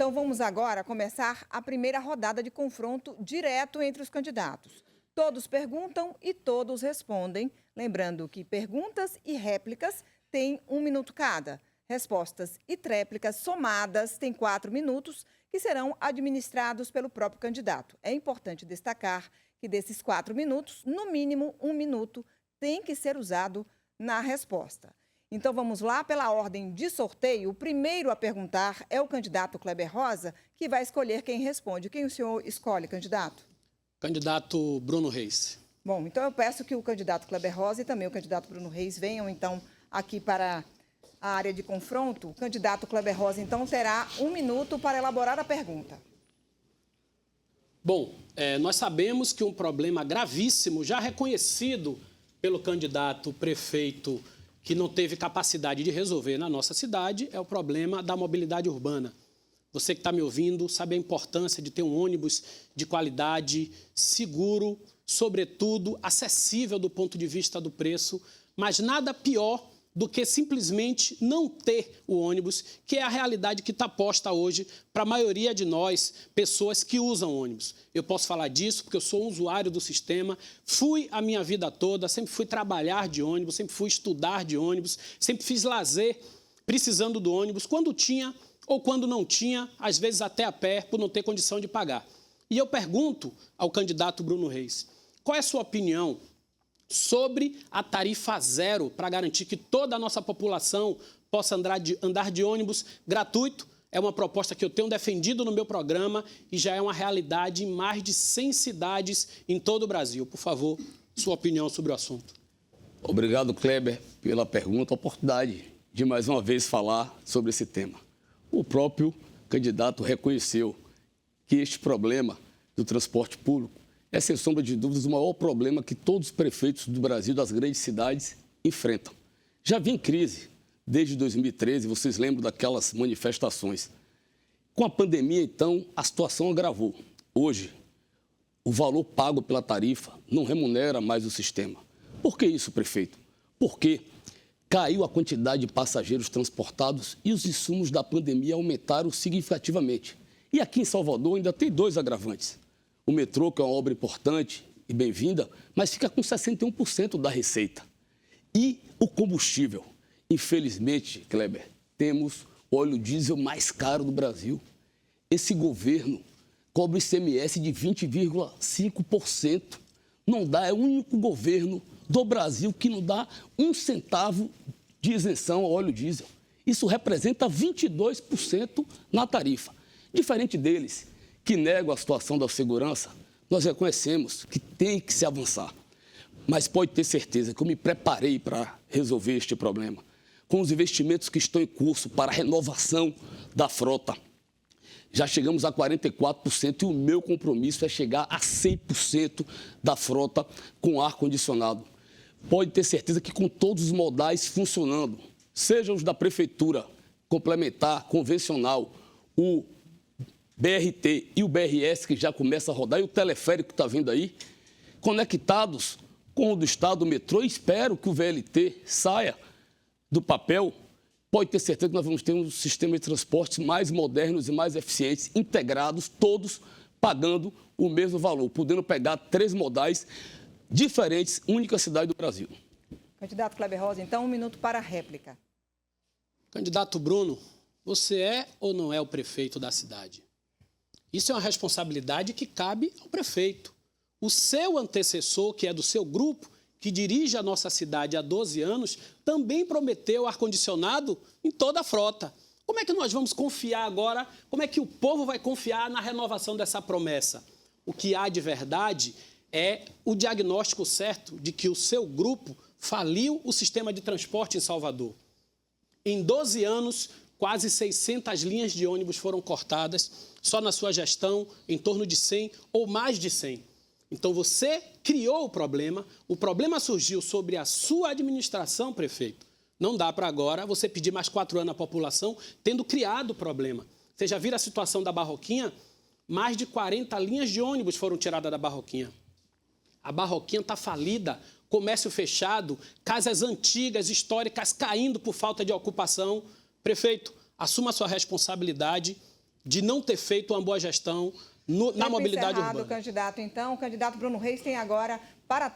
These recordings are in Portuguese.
então vamos agora começar a primeira rodada de confronto direto entre os candidatos. Todos perguntam e todos respondem. Lembrando que perguntas e réplicas têm 1 minuto cada. Respostas e tréplicas somadas têm 4 minutos, que serão administrados pelo próprio candidato. É importante destacar que desses 4 minutos, no mínimo 1 minuto tem que ser usado na resposta. Então vamos lá, pela ordem de sorteio. O primeiro a perguntar é o candidato Kleber Rosa, que vai escolher quem responde. Quem o senhor escolhe, candidato? Candidato Bruno Reis. Bom, então eu peço que o candidato Kleber Rosa e também o candidato Bruno Reis venham, então, aqui para a área de confronto. O candidato Kleber Rosa, então, terá 1 minuto para elaborar a pergunta. Bom, nós sabemos que um problema gravíssimo, já reconhecido pelo candidato prefeito, que não teve capacidade de resolver na nossa cidade, é o problema da mobilidade urbana. Você que está me ouvindo sabe a importância de ter um ônibus de qualidade, seguro, sobretudo acessível do ponto de vista do preço, mas nada pior do que simplesmente não ter o ônibus, que é a realidade que está posta hoje para a maioria de nós, pessoas que usam ônibus. Eu posso falar disso porque eu sou um usuário do sistema, fui a minha vida toda, sempre fui trabalhar de ônibus, sempre fui estudar de ônibus, sempre fiz lazer precisando do ônibus, quando tinha ou quando não tinha, às vezes até a pé, por não ter condição de pagar. E eu pergunto ao candidato Bruno Reis, qual é a sua opinião sobre a tarifa zero para garantir que toda a nossa população possa andar de ônibus gratuito? É uma proposta que eu tenho defendido no meu programa e já é uma realidade em mais de 100 cidades em todo o Brasil. Por favor, sua opinião sobre o assunto. Obrigado, Kleber, pela pergunta, a oportunidade de mais uma vez falar sobre esse tema. O próprio candidato reconheceu que este problema do transporte público é, sem sombra de dúvidas, o maior problema que todos os prefeitos do Brasil, das grandes cidades, enfrentam. Já vem crise desde 2013, vocês lembram daquelas manifestações. Com a pandemia, então, a situação agravou. Hoje, o valor pago pela tarifa não remunera mais o sistema. Por que isso, prefeito? Porque caiu a quantidade de passageiros transportados e os insumos da pandemia aumentaram significativamente. E aqui em Salvador ainda tem 2 agravantes. O metrô, que é uma obra importante e bem-vinda, mas fica com 61% da receita. E o combustível. Infelizmente, Kleber, temos o óleo diesel mais caro do Brasil. Esse governo cobra o ICMS de 20,5%. Não dá, é o único governo do Brasil que não dá 1 centavo de isenção ao óleo diesel. Isso representa 22% na tarifa. Diferente deles, que negam a situação da segurança, nós reconhecemos que tem que se avançar. Mas pode ter certeza que eu me preparei para resolver este problema. Com os investimentos que estão em curso para a renovação da frota, já chegamos a 44% e o meu compromisso é chegar a 100% da frota com ar-condicionado. Pode ter certeza que com todos os modais funcionando, sejam os da prefeitura, complementar, convencional, o BRT e o BRS, que já começa a rodar, e o teleférico que está vindo aí, conectados com o do Estado, o metrô, e espero que o VLT saia do papel. Pode ter certeza que nós vamos ter um sistema de transportes mais modernos e mais eficientes, integrados, todos pagando o mesmo valor, podendo pegar 3 modais diferentes, única cidade do Brasil. Candidato Kleber Rosa, então, 1 minuto para a réplica. Candidato Bruno, você é ou não é o prefeito da cidade? Isso é uma responsabilidade que cabe ao prefeito. O seu antecessor, que é do seu grupo, que dirige a nossa cidade há 12 anos, também prometeu ar-condicionado em toda a frota. Como é que nós vamos confiar agora? Como é que o povo vai confiar na renovação dessa promessa? O que há de verdade é o diagnóstico certo de que o seu grupo faliu o sistema de transporte em Salvador. Em 12 anos, quase 600 linhas de ônibus foram cortadas, só na sua gestão, em torno de 100 ou mais de 100. Então, você criou o problema surgiu sobre a sua administração, prefeito. Não dá para agora você pedir mais 4 anos à população, tendo criado o problema. Você já viu a situação da Barroquinha? Mais de 40 linhas de ônibus foram tiradas da Barroquinha. A Barroquinha está falida, comércio fechado, casas antigas, históricas, caindo por falta de ocupação. Prefeito, assuma a sua responsabilidade de não ter feito uma boa gestão na Tempo mobilidade encerrado, urbana. candidato, então. O candidato Bruno Reis tem agora, para a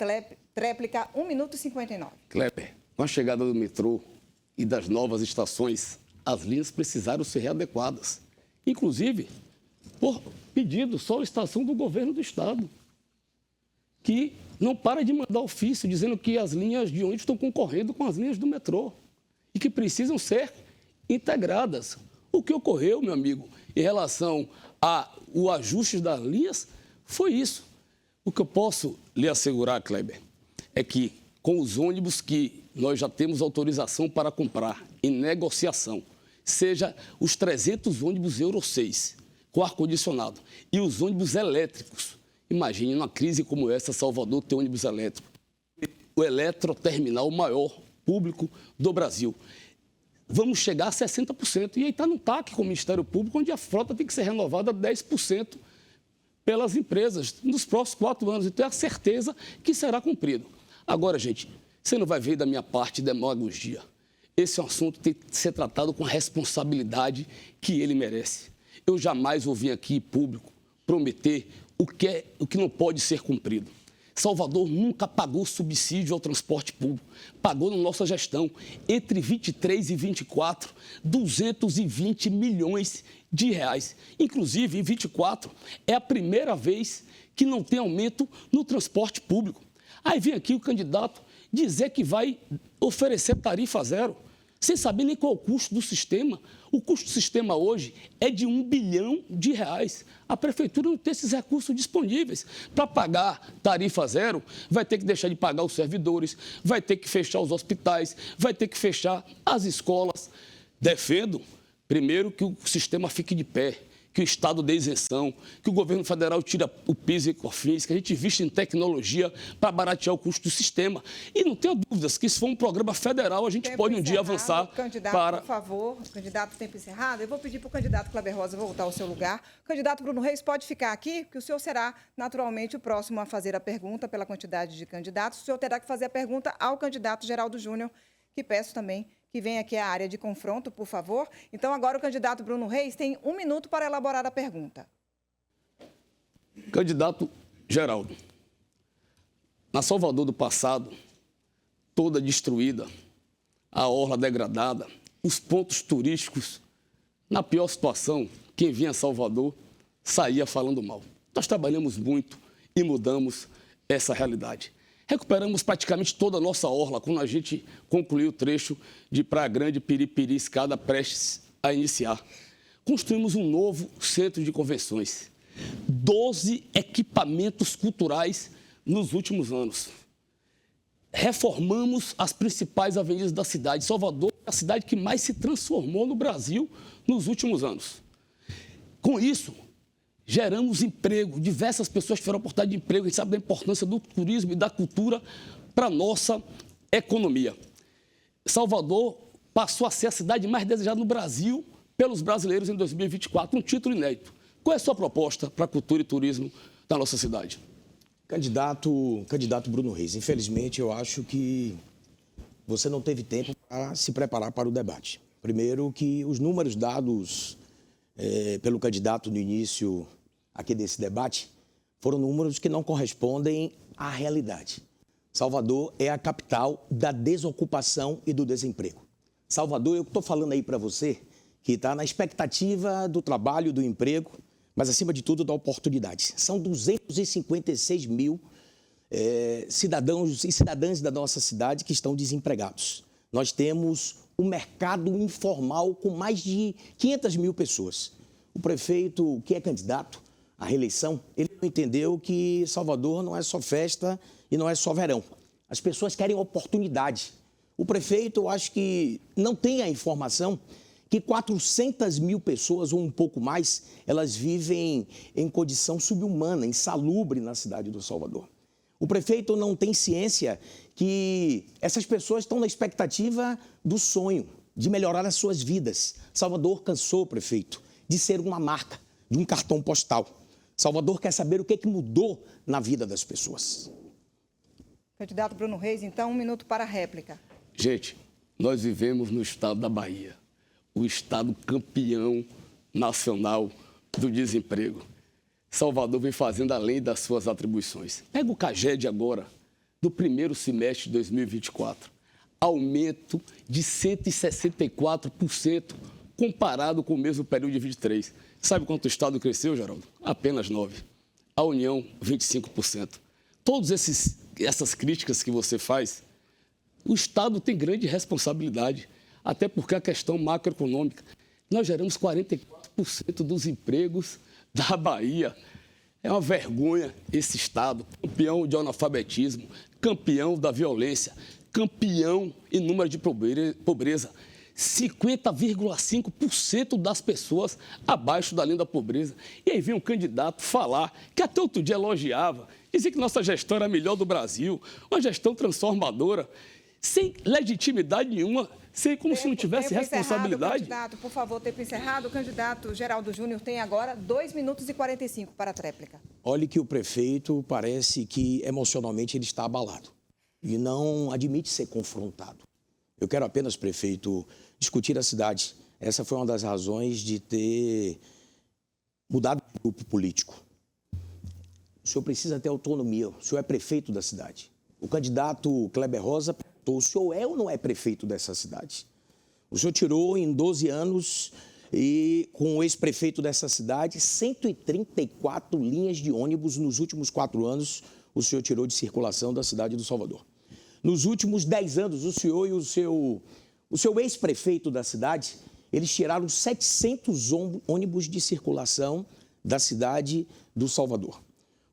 tréplica, 1 minuto e 59. Kleber, com a chegada do metrô e das novas estações, as linhas precisaram ser readequadas. Inclusive, por pedido, solicitação do governo do Estado, que não para de mandar ofício dizendo que as linhas de ônibus estão concorrendo com as linhas do metrô e que precisam ser integradas. O que ocorreu, meu amigo, em relação ao ajuste das linhas, foi isso. O que eu posso lhe assegurar, Kleber, é que com os ônibus que nós já temos autorização para comprar em negociação, seja os 300 ônibus Euro 6 com ar-condicionado e os ônibus elétricos. Imagine, numa crise como essa, Salvador ter ônibus elétrico. O eletroterminal maior público do Brasil. Vamos chegar a 60%. E aí está no TAC com o Ministério Público, onde a frota tem que ser renovada 10% pelas empresas nos próximos 4 anos. Então, é a certeza que será cumprido. Agora, gente, você não vai ver da minha parte demagogia. Esse é um assunto que tem que ser tratado com a responsabilidade que ele merece. Eu jamais vou vir aqui, público, prometer o que não pode ser cumprido. Salvador nunca pagou subsídio ao transporte público. Pagou na nossa gestão, entre 23 e 24, 220 milhões de reais. Inclusive, em 24, é a primeira vez que não tem aumento no transporte público. Aí vem aqui o candidato dizer que vai oferecer tarifa zero, sem saber nem qual é o custo do sistema. O custo do sistema hoje é de R$1 bilhão. A prefeitura não tem esses recursos disponíveis. Para pagar tarifa zero, vai ter que deixar de pagar os servidores, vai ter que fechar os hospitais, vai ter que fechar as escolas. Defendo, primeiro, que o sistema fique de pé, que o Estado dê isenção, que o governo federal tire o PIS e COFINS, que a gente invista em tecnologia para baratear o custo do sistema. E não tenha dúvidas que, se for um programa federal, a gente Tempo pode um dia encerrado. avançar Candidato, para... por favor, candidato, tempo encerrado. Eu vou pedir para o candidato Kleber Rosa voltar ao seu lugar. O candidato Bruno Reis pode ficar aqui, que o senhor será, naturalmente, o próximo a fazer a pergunta pela quantidade de candidatos. O senhor terá que fazer a pergunta ao candidato Geraldo Júnior, que peço também que venha aqui à área de confronto, por favor. Então, agora o candidato Bruno Reis tem 1 minuto para elaborar a pergunta. Candidato Geraldo, na Salvador do passado, toda destruída, a orla degradada, os pontos turísticos, na pior situação, quem vinha a Salvador saía falando mal. Nós trabalhamos muito e mudamos essa realidade. Recuperamos praticamente toda a nossa orla quando a gente concluiu o trecho de Praia Grande, Piripiri, Escada, prestes a iniciar. Construímos um novo centro de convenções, 12 equipamentos culturais nos últimos anos. Reformamos as principais avenidas da cidade. Salvador é a cidade que mais se transformou no Brasil nos últimos anos. Com isso, geramos emprego, diversas pessoas tiveram oportunidade de emprego, a gente sabe da importância do turismo e da cultura para a nossa economia. Salvador passou a ser a cidade mais desejada no Brasil pelos brasileiros em 2024, um título inédito. Qual é a sua proposta para a cultura e turismo da nossa cidade? Candidato Bruno Reis, infelizmente eu acho que você não teve tempo para se preparar para o debate. Primeiro que os números dados pelo candidato no início aqui desse debate foram números que não correspondem à realidade. Salvador é a capital da desocupação e do desemprego. Salvador, eu estou falando aí para você, que está na expectativa do trabalho, do emprego, mas acima de tudo da oportunidade. São 256 mil cidadãos e cidadãs da nossa cidade que estão desempregados. Nós temos um mercado informal com mais de 500 mil pessoas. O prefeito, que é candidato à reeleição, ele entendeu que Salvador não é só festa e não é só verão. As pessoas querem oportunidade. O prefeito, eu acho que não tem a informação que 400 mil pessoas, ou um pouco mais, elas vivem em condição subhumana, insalubre na cidade do Salvador. O prefeito não tem ciência que essas pessoas estão na expectativa do sonho, de melhorar as suas vidas. Salvador cansou, prefeito, de ser uma marca, de um cartão postal. Salvador quer saber o que mudou na vida das pessoas. Candidato Bruno Reis, então, 1 minuto para a réplica. Gente, nós vivemos no estado da Bahia, o estado campeão Nacional do Desemprego. Salvador vem fazendo além das suas atribuições. Pega o CAGED agora, do primeiro semestre de 2024. Aumento de 164% comparado com o mesmo período de 23. Sabe quanto o Estado cresceu, Geraldo? Apenas 9%. A União, 25%. Todas essas críticas que você faz, o Estado tem grande responsabilidade, até porque a questão macroeconômica. Nós geramos 44% dos empregos da Bahia. É uma vergonha esse Estado, campeão de analfabetismo, campeão da violência, campeão em número de pobreza. 50,5% das pessoas abaixo da linha da pobreza. E aí vem um candidato falar, que até outro dia elogiava, dizia que nossa gestão era a melhor do Brasil, uma gestão transformadora, sem legitimidade nenhuma, como se não tivesse responsabilidade. Candidato, por favor, tempo encerrado. O candidato Geraldo Júnior tem agora 2 minutos e 45 para a tréplica. Olhe que o prefeito parece que emocionalmente ele está abalado e não admite ser confrontado. Eu quero apenas, prefeito, discutir a cidade. Essa foi uma das razões de ter mudado de grupo político. O senhor precisa ter autonomia. O senhor é prefeito da cidade. O candidato Kleber Rosa perguntou: o senhor é ou não é prefeito dessa cidade? O senhor tirou em 12 anos e com o ex-prefeito dessa cidade 134 linhas de ônibus nos últimos 4 anos. O senhor tirou de circulação da cidade do Salvador. Nos últimos 10 anos, o senhor e o seu ex-prefeito da cidade, eles tiraram 700 ônibus de circulação da cidade do Salvador.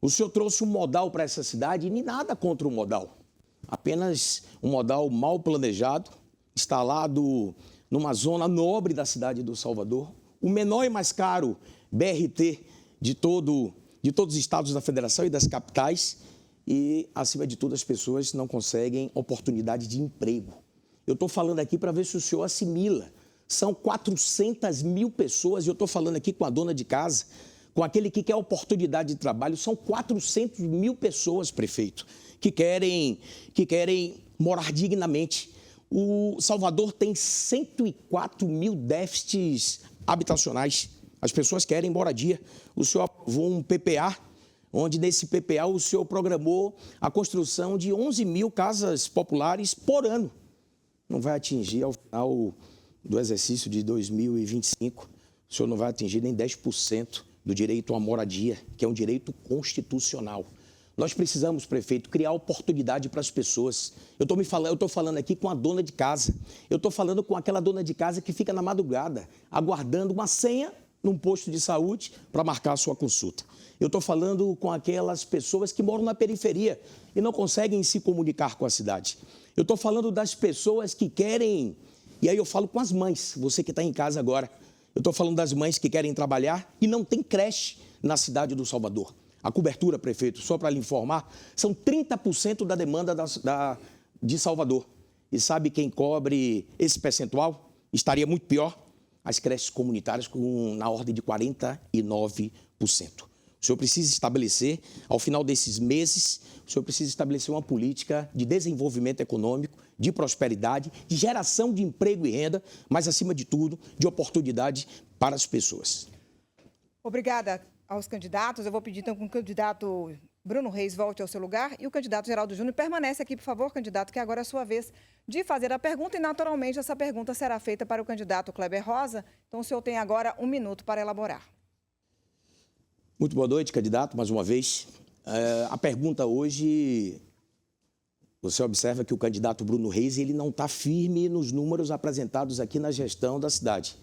O senhor trouxe um modal para essa cidade e nem nada contra o modal. Apenas um modal mal planejado, instalado numa zona nobre da cidade do Salvador. O menor e mais caro BRT de todos os estados da federação e das capitais. E, acima de tudo, as pessoas não conseguem oportunidade de emprego. Eu estou falando aqui para ver se o senhor assimila. São 400 mil pessoas, e eu estou falando aqui com a dona de casa, com aquele que quer oportunidade de trabalho. São 400 mil pessoas, prefeito, que querem morar dignamente. O Salvador tem 104 mil déficits habitacionais. As pessoas querem moradia. O senhor aprovou um PPA, onde nesse PPA o senhor programou a construção de 11 mil casas populares por ano. Não vai atingir, ao final do exercício de 2025, o senhor não vai atingir nem 10% do direito à moradia, que é um direito constitucional. Nós precisamos, prefeito, criar oportunidade para as pessoas. Eu estou falando aqui com a dona de casa. Eu estou falando com aquela dona de casa que fica na madrugada, aguardando uma senha num posto de saúde para marcar a sua consulta. Eu estou falando com aquelas pessoas que moram na periferia e não conseguem se comunicar com a cidade. Eu estou falando das pessoas que querem... E aí eu falo com as mães, você que está em casa agora. Eu estou falando das mães que querem trabalhar e não tem creche na cidade do Salvador. A cobertura, prefeito, só para lhe informar, são 30% da demanda de Salvador. E sabe quem cobre esse percentual? Estaria muito pior. As creches comunitárias na ordem de 49%. O senhor precisa estabelecer, ao final desses meses, o senhor precisa estabelecer uma política de desenvolvimento econômico, de prosperidade, de geração de emprego e renda, mas, acima de tudo, de oportunidade para as pessoas. Obrigada aos candidatos. Eu vou pedir, então, que o candidato Bruno Reis volte ao seu lugar e o candidato Geraldo Júnior permanece aqui, por favor, candidato, que agora é a sua vez de fazer a pergunta e, naturalmente, essa pergunta será feita para o candidato Kleber Rosa. Então, o senhor tem agora 1 minuto para elaborar. Muito boa noite, candidato, mais uma vez. A pergunta hoje, você observa que o candidato Bruno Reis ele não está firme nos números apresentados aqui na gestão da cidade.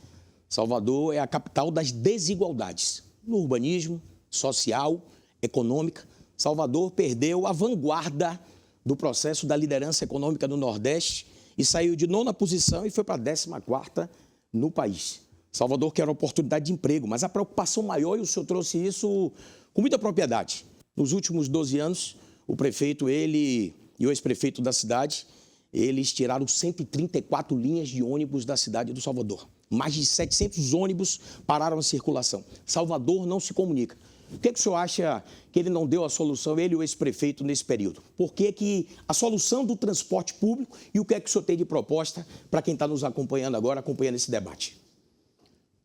Salvador é a capital das desigualdades, no urbanismo, social, econômica. Salvador perdeu a vanguarda do processo da liderança econômica no Nordeste e saiu de 9ª posição e foi para a 14ª no país. Salvador quer oportunidade de emprego, mas a preocupação maior, e o senhor trouxe isso com muita propriedade. Nos últimos 12 anos, o prefeito, ele e o ex-prefeito da cidade, eles tiraram 134 linhas de ônibus da cidade do Salvador. Mais de 700 ônibus pararam a circulação. Salvador não se comunica. O que o senhor acha que ele não deu a solução, ele e o ex-prefeito, nesse período? Por que a solução do transporte público e o que o senhor tem de proposta para quem está nos acompanhando agora, acompanhando esse debate?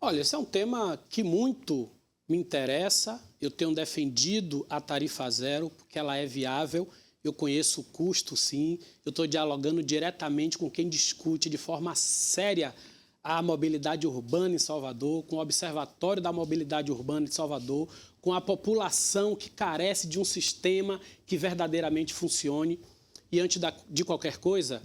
Olha, esse é um tema que muito me interessa. Eu tenho defendido a tarifa zero porque ela é viável. Eu conheço o custo, sim. Eu estou dialogando diretamente com quem discute de forma séria a mobilidade urbana em Salvador, com o Observatório da Mobilidade Urbana de Salvador, com a população que carece de um sistema que verdadeiramente funcione. E antes de qualquer coisa,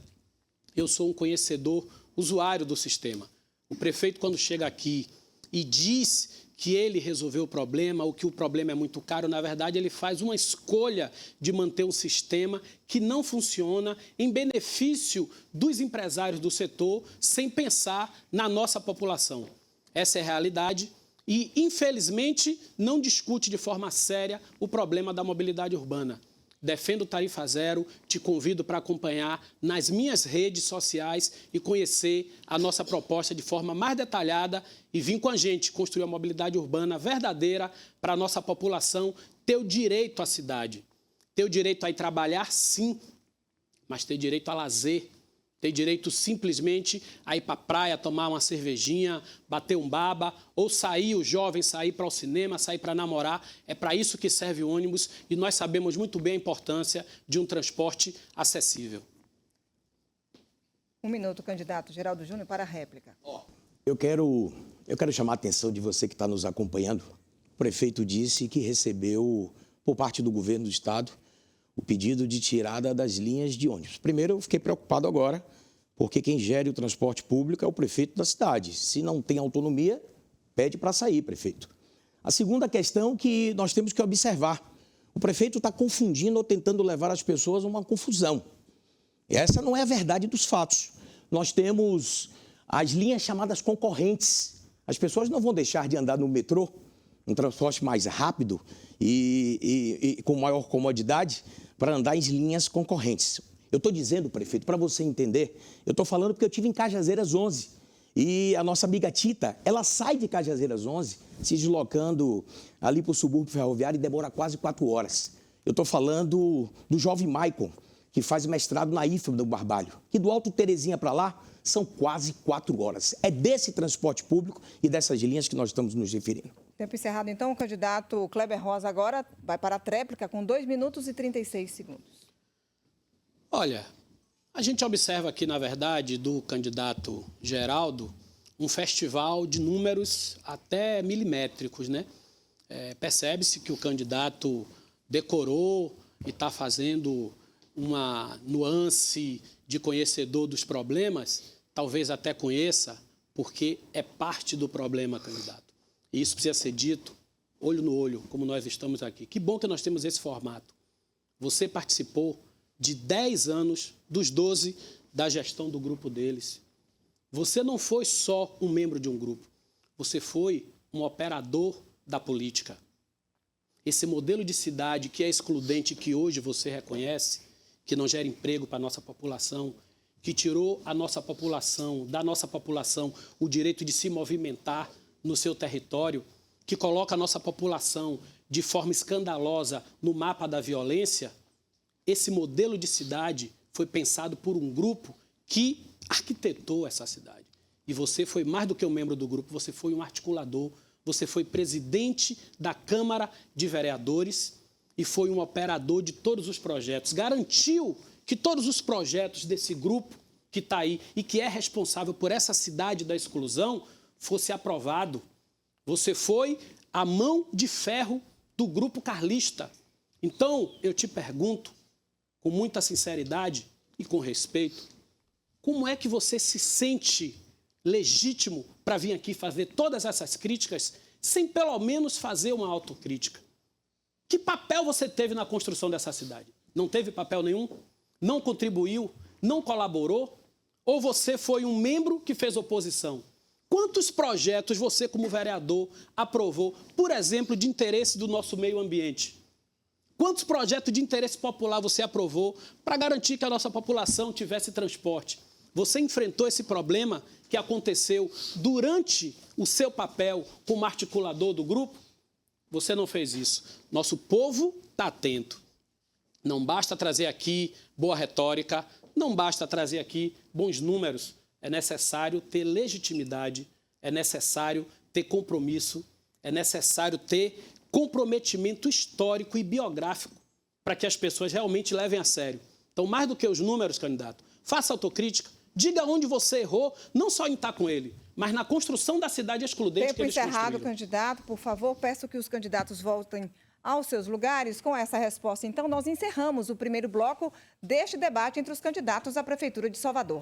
eu sou um conhecedor, usuário do sistema. O prefeito, quando chega aqui e diz que ele resolveu o problema ou que o problema é muito caro, na verdade, ele faz uma escolha de manter um sistema que não funciona em benefício dos empresários do setor, sem pensar na nossa população. Essa é a realidade e, infelizmente, não discute de forma séria o problema da mobilidade urbana. Defendo tarifa zero, te convido para acompanhar nas minhas redes sociais e conhecer a nossa proposta de forma mais detalhada e vir com a gente construir uma mobilidade urbana verdadeira para a nossa população ter o direito à cidade. Ter o direito a ir trabalhar, sim, mas ter direito a lazer. Ter direito simplesmente a ir para a praia, tomar uma cervejinha, bater um baba, ou sair, o jovem sair para o cinema, sair para namorar. É para isso que serve o ônibus e nós sabemos muito bem a importância de um transporte acessível. 1 minuto, candidato Geraldo Júnior, para a réplica. Eu quero chamar a atenção de você que está nos acompanhando. O prefeito disse que recebeu, por parte do governo do estado, o pedido de tirada das linhas de ônibus. Primeiro, eu fiquei preocupado agora, porque quem gere o transporte público é o prefeito da cidade. Se não tem autonomia, pede para sair, prefeito. A segunda questão que nós temos que observar. O prefeito está confundindo ou tentando levar as pessoas a uma confusão. Essa não é a verdade dos fatos. Nós temos as linhas chamadas concorrentes. As pessoas não vão deixar de andar no metrô, um transporte mais rápido e com maior comodidade, para andar em linhas concorrentes. Eu estou dizendo, prefeito, para você entender, eu estou falando porque eu estive em Cajazeiras 11 e a nossa amiga Tita, ela sai de Cajazeiras 11 se deslocando ali para o subúrbio ferroviário e demora quase 4 horas. Eu estou falando do jovem Maicon, que faz mestrado na IFA do Barbalho, e do Alto Terezinha para lá são quase 4 horas. É desse transporte público e dessas linhas que nós estamos nos referindo. Tempo encerrado, então. O candidato Kleber Rosa agora vai para a tréplica com 2 minutos e 36 segundos. Olha, a gente observa aqui, na verdade, do candidato Geraldo, um festival de números até milimétricos, né? Percebe-se que o candidato decorou e está fazendo uma nuance de conhecedor dos problemas, talvez até conheça, porque é parte do problema, candidato. E isso precisa ser dito, olho no olho, como nós estamos aqui. Que bom que nós temos esse formato. Você participou de 10 anos dos 12 da gestão do grupo deles. Você não foi só um membro de um grupo, você foi um operador da política. Esse modelo de cidade que é excludente, que hoje você reconhece, que não gera emprego para a nossa população, que tirou a nossa população, da nossa população, o direito de se movimentar no seu território, que coloca a nossa população de forma escandalosa no mapa da violência, esse modelo de cidade foi pensado por um grupo que arquitetou essa cidade. E você foi mais do que um membro do grupo, você foi um articulador, você foi presidente da Câmara de Vereadores e foi um operador de todos os projetos. Garantiu que todos os projetos desse grupo que está aí e que é responsável por essa cidade da exclusão fosse aprovado. Você foi a mão de ferro do grupo carlista. Então, eu te pergunto, com muita sinceridade e com respeito, como é que você se sente legítimo para vir aqui fazer todas essas críticas sem pelo menos fazer uma autocrítica? Que papel você teve na construção dessa cidade? Não teve papel nenhum? Não contribuiu? Não colaborou? Ou você foi um membro que fez oposição? Quantos projetos você, como vereador, aprovou, por exemplo, de interesse do nosso meio ambiente? Quantos projetos de interesse popular você aprovou para garantir que a nossa população tivesse transporte? Você enfrentou esse problema que aconteceu durante o seu papel como articulador do grupo? Você não fez isso. Nosso povo está atento. Não basta trazer aqui boa retórica, não basta trazer aqui bons números. É necessário ter legitimidade, é necessário ter compromisso, é necessário ter comprometimento histórico e biográfico para que as pessoas realmente levem a sério. Então, mais do que os números, candidato, faça autocrítica, diga onde você errou, não só em estar com ele, mas na construção da cidade excludente Tempo que eles encerrado, construíram. candidato. Por favor, peço que os candidatos voltem aos seus lugares. Com essa resposta, então, nós encerramos o primeiro bloco deste debate entre os candidatos à Prefeitura de Salvador.